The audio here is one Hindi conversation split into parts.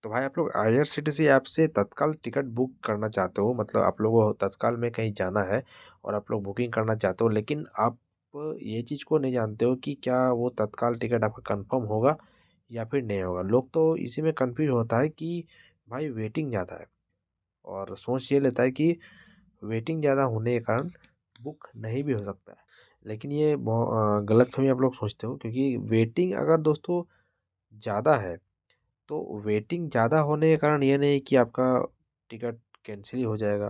तो भाई आप लोग आईआरसीटीसी ऐप से तत्काल टिकट बुक करना चाहते हो, मतलब आप लोगों को तत्काल में कहीं जाना है और आप लोग बुकिंग करना चाहते हो, लेकिन आप ये चीज़ को नहीं जानते हो कि क्या वो तत्काल टिकट आपका कंफर्म होगा या फिर नहीं होगा। लोग तो इसी में कंफ्यूज होता है कि भाई वेटिंग ज़्यादा है, और सोच ये लेता है कि वेटिंग ज़्यादा होने के कारण बुक नहीं भी हो सकता है। लेकिन ये गलतफहमी आप लोग सोचते हो, क्योंकि वेटिंग अगर दोस्तों ज़्यादा है तो वेटिंग ज़्यादा होने के कारण ये नहीं कि आपका टिकट कैंसिल ही हो जाएगा,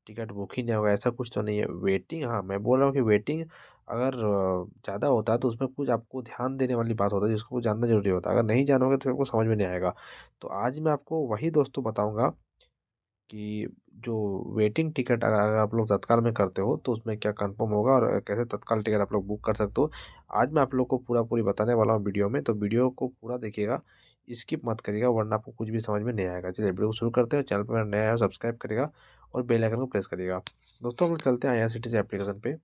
टिकट बुक ही नहीं होगा, ऐसा कुछ तो नहीं है। वेटिंग, हाँ मैं बोल रहा हूँ कि वेटिंग अगर ज़्यादा होता है तो उसमें कुछ आपको ध्यान देने वाली बात होता है जिसको जानना जरूरी होता है। अगर नहीं जानोगे तो आपको समझ में नहीं आएगा। तो आज मैं आपको वही दोस्तों बताऊँगा कि जो वेटिंग टिकट अगर आप लोग तत्काल में करते हो तो उसमें क्या कंफर्म होगा और कैसे तत्काल टिकट आप लोग बुक कर सकते हो। आज मैं आप लोग को पूरा पूरी बताने वाला हूँ वीडियो में, तो वीडियो को पूरा देखिएगा, स्किप मत करिएगा वरना आपको कुछ भी समझ में नहीं आएगा। चलिए वीडियो को शुरू करते हैं। चैनल पर मेरा नया है सब्सक्राइब करिएगा और बेल आइकन को प्रेस करिएगा। दोस्तों हम लोग चलते हैं आईआरसीटीसी एप्लीकेशन पे।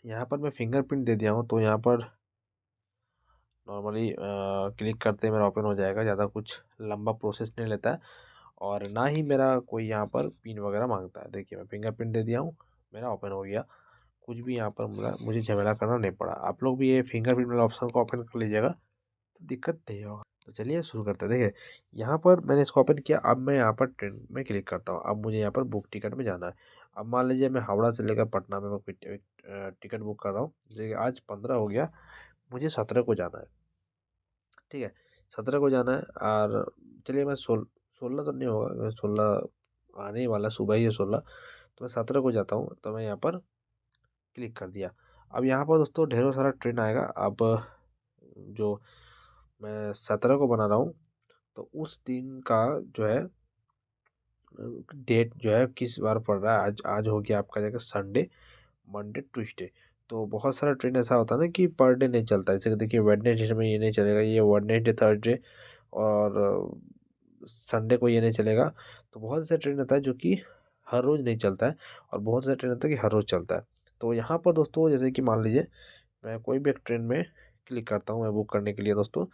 यहाँ पर मैं फिंगरप्रिंट दे दिया हूँ, तो यहाँ पर नॉर्मली क्लिक करते ही मेरा ओपन हो जाएगा। ज़्यादा कुछ लंबा प्रोसेस नहीं लेता है और ना ही मेरा कोई यहाँ पर पिन वगैरह मांगता है। देखिए मैं फिंगरप्रिंट दे दिया हूँ, मेरा ओपन हो गया। कुछ भी यहाँ पर मुझे झमेला करना नहीं पड़ा। आप लोग भी ये फिंगरप्रिंट वाला ऑप्शन को ओपन कर लीजिएगा तो दिक्कत नहीं होगा। तो चलिए शुरू करते हैं। देखिए यहाँ पर मैंने इसको ओपन किया। अब मैं यहाँ पर ट्रेन में क्लिक करता हूँ। अब मुझे यहाँ पर बुक टिकट में जाना है। अब मान लीजिए मैं हावड़ा से लेकर पटना में मैं टिकट बुक कर रहा हूँ। जैसे कि आज 15 हो गया, मुझे 17 को जाना है। ठीक है, 17 को जाना है। और चलिए मैं 16 तो नहीं होगा, 16 आने ही वाला, सुबह ही है 16, तो मैं 17 को जाता हूँ। तो मैं यहाँ पर क्लिक कर दिया। अब यहाँ पर दोस्तों ढेरों सारा ट्रेन आएगा। अब जो मैं 17 को बना रहा हूँ तो उस दिन का जो है डेट जो है किस बार पड़ रहा है, आज आज हो गया आपका जगह संडे, मंडे, ट्यूसडे। तो बहुत सारा ट्रेन ऐसा होता है ना कि पर डे नहीं चलता है। जैसे कि देखिए वेडनेसडे में ये नहीं चलेगा, ये वेडनेसडे, थर्सडे और संडे को ये नहीं चलेगा। तो बहुत से ट्रेन रहता है जो कि हर रोज़ नहीं चलता है, और बहुत से ट्रेन रहता है कि हर रोज़ चलता है। तो यहाँ पर दोस्तों जैसे कि मान लीजिए मैं कोई भी एक ट्रेन में क्लिक करता हूँ मैं बुक करने के लिए दोस्तों।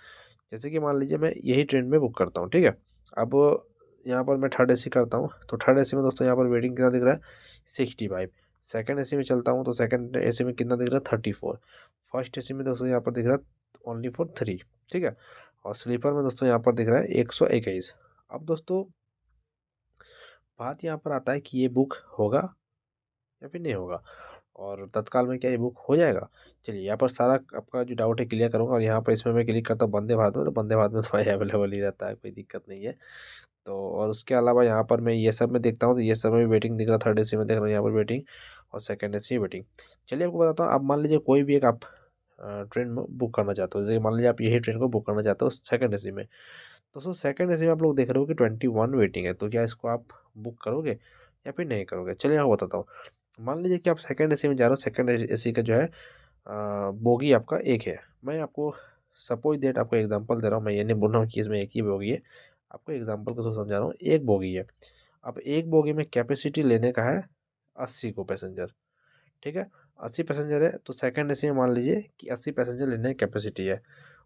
जैसे कि मान लीजिए मैं यही ट्रेन में बुक करता हूँ, ठीक है। अब यहाँ पर मैं थर्ड एसी करता हूँ, तो थर्ड एसी में दोस्तों यहाँ पर वेटिंग कितना दिख रहा है, 65। सेकंड एसी में चलता हूँ तो सेकंड एसी में कितना दिख रहा है, 34। फर्स्ट एसी में दोस्तों यहाँ पर दिख रहा है ओनली फॉर 3, ठीक है। और स्लीपर में दोस्तों यहाँ पर दिख रहा है 121। अब दोस्तों बात यहाँ पर आता है कि ये बुक होगा या फिर नहीं होगा, और तत्काल में क्या ये बुक हो जाएगा। चलिए यहाँ पर सारा आपका जो डाउट है क्लियर करूँगा। और यहाँ पर इसमें मैं क्लिक करता हूँ वंदे भारत में, तो वंदे भारत में तो भाई अवेलेबल ही रहता है, कोई दिक्कत नहीं है। तो और उसके अलावा यहाँ पर मैं ये सब में देखता हूँ तो ये सब में भी वेटिंग दिख रहा है। थर्ड एसी में देख रहा हूँ यहाँ पर वेटिंग, और सेकंड एसी वेटिंग। चलिए आपको बताता हूँ। अब मान लीजिए कोई भी एक आप ट्रेन में बुक करना चाहते हो, जैसे मान लीजिए आप यही ट्रेन को बुक करना चाहते हो सेकंड एसी में। तो सो सेकंड एसी में आप लोग देख रहे हो कि 21 वेटिंग है। तो क्या इसको आप बुक करोगे या फिर नहीं करोगे। चलिए आपको बताता हूँ। मान लीजिए कि आप सेकंड एसी में जा रहे हो। सेकंड एसी का जो है बोगी आपका एक है। मैं आपको सपोज डेट आपको एग्जांपल दे रहा हूँ। मैं ये नहीं बोल रहा हूँ कि इसमें एक ही बोगी है, आपको एग्जांपल के थ्रू समझा रहा हूँ। एक बोगी है। अब एक बोगी में कैपेसिटी लेने का है 80 को पैसेंजर, ठीक है। 80 पैसेंजर है तो सेकंड एसी में मान लीजिए कि 80 पैसेंजर लेने की कैपेसिटी है।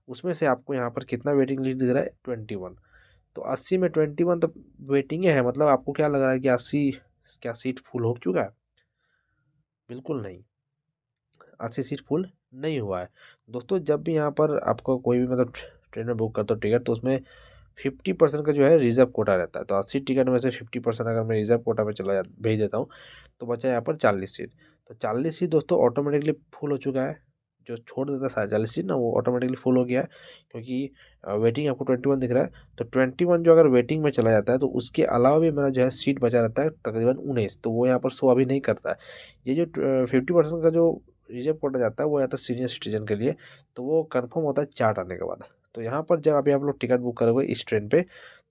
उसमें से आपको यहाँ पर कितना वेटिंग लिस्ट दिख रहा है, 21। तो 80 में 21 तो वेटिंग है, मतलब आपको क्या लग रहा है कि 80 क्या सीट फुल हो चुका है? बिल्कुल नहीं, 80 सीट फुल नहीं हुआ है। दोस्तों जब भी यहाँ पर आपको कोई भी मतलब ट्रेन में बुक करते हो टिकट, तो उसमें 50% का जो है रिजर्व कोटा रहता है। तो 80 टिकट में से 50% अगर मैं रिजर्व कोटा में चला भेज देता हूँ तो बचा यहाँ पर 40 सीट। तो 40 सीट दोस्तों ऑटोमेटिकली फुल हो चुका है। जो छोड़ देता है 40 सीट ना, वो ऑटोमेटिकली फुल हो गया है, क्योंकि वेटिंग आपको 21 दिख रहा है। तो 21 जो अगर वेटिंग में चला जाता है तो उसके अलावा भी मेरा जो है सीट बचा रहता है तकरीबन 19, तो वो यहाँ पर शो अभी नहीं करता है। ये जो 50% का जो रिजर्व कोटा जाता है वो आता है सीनियर सिटीजन के लिए, तो वो कंफर्म होता है चार्ट आने के बाद। तो यहाँ पर जब अभी आप लोग टिकट बुक करोगे इस ट्रेन पे,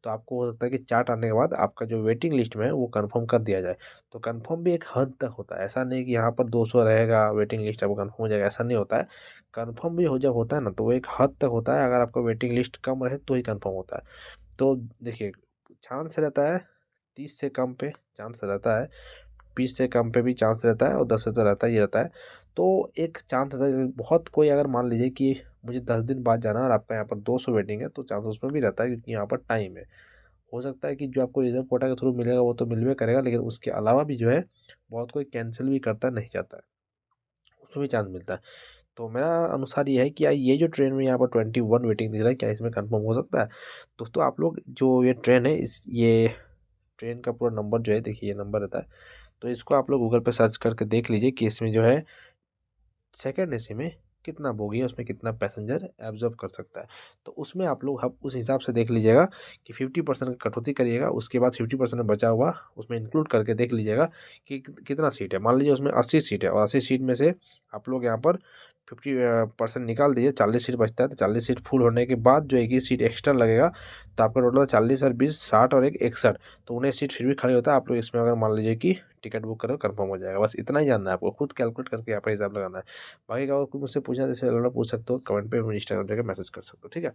तो आपको हो सकता है कि चार्ट आने के बाद आपका जो वेटिंग लिस्ट में है वो कंफर्म कर दिया जाए। तो कंफर्म भी एक हद तक होता है, ऐसा नहीं कि यहाँ पर 200 रहेगा वेटिंग लिस्ट आपको कंफर्म हो जाएगा, ऐसा नहीं होता है। कंफर्म भी हो जब होता है ना तो वो एक हद तक होता है। अगर आपका वेटिंग लिस्ट कम रहे तो ही कंफर्म होता है। तो देखिए चांस रहता है 30 से कम पे चांस रहता है, 20 से कम पे भी चांस रहता है, और 10 से तो रहता ही रहता है। तो एक चांस रहता है बहुत, कोई अगर मान लीजिए कि मुझे 10 दिन बाद जाना है और आपका यहाँ पर 200 वेटिंग है, तो चांस उसमें भी रहता है क्योंकि यहाँ पर टाइम है। हो सकता है कि जो आपको रिजर्व कोटा के थ्रू मिलेगा वो तो मिलवे करेगा, लेकिन उसके अलावा भी जो है बहुत कोई कैंसिल भी करता नहीं जाता है, उसमें भी चांस मिलता है। तो मेरा अनुसार ये है कि यार ये जो ट्रेन में यहाँ पर 21 वेटिंग दिख रहा है, क्या इसमें कंफर्म हो सकता है? दोस्तों आप लोग जो ये ट्रेन है, इस ये ट्रेन का पूरा नंबर जो है, देखिए ये नंबर रहता है, तो इसको आप लोग गूगल पे सर्च करके देख लीजिए कि इसमें जो है सेकंड एसी में कितना बोगी है, उसमें कितना पैसेंजर एब्जॉर्ब कर सकता है। तो उसमें आप लोग अब उस हिसाब से देख लीजिएगा कि 50% कटौती करिएगा, उसके बाद 50% बचा हुआ उसमें इंक्लूड करके देख लीजिएगा कि कितना सीट है। मान लीजिए उसमें 80 सीट है और 80 सीट में से आप लोग यहाँ पर 50% निकाल दीजिए, 40 सीट बचता है। तो 40 सीट फुल होने के बाद जो 21 सीट एक्स्ट्रा लगेगा, तो आपका टोटल 40 और 20 60 और एक 61, तो 19 सीट फिर भी खाली होता है। आप लोग इसमें अगर मान लीजिए कि टिकट बुक करो, कंफर्म हो जाएगा। बस इतना ही जानना है आपको, खुद कैलकुलेट करके यहाँ पर हिसाब लगाना है। बाकी का और कुछ मुझसे पूछना जैसे लड़ना पूछ सकते हो, कमेंट पे इंस्टाग्राम जाकर मैसेज कर सकते हो, ठीक है।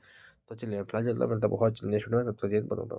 तो चलिए फिलहाल चलता, मिलता बहुत जल्दी नेक्स्ट वीडियो में, तब तक बताता हूँ।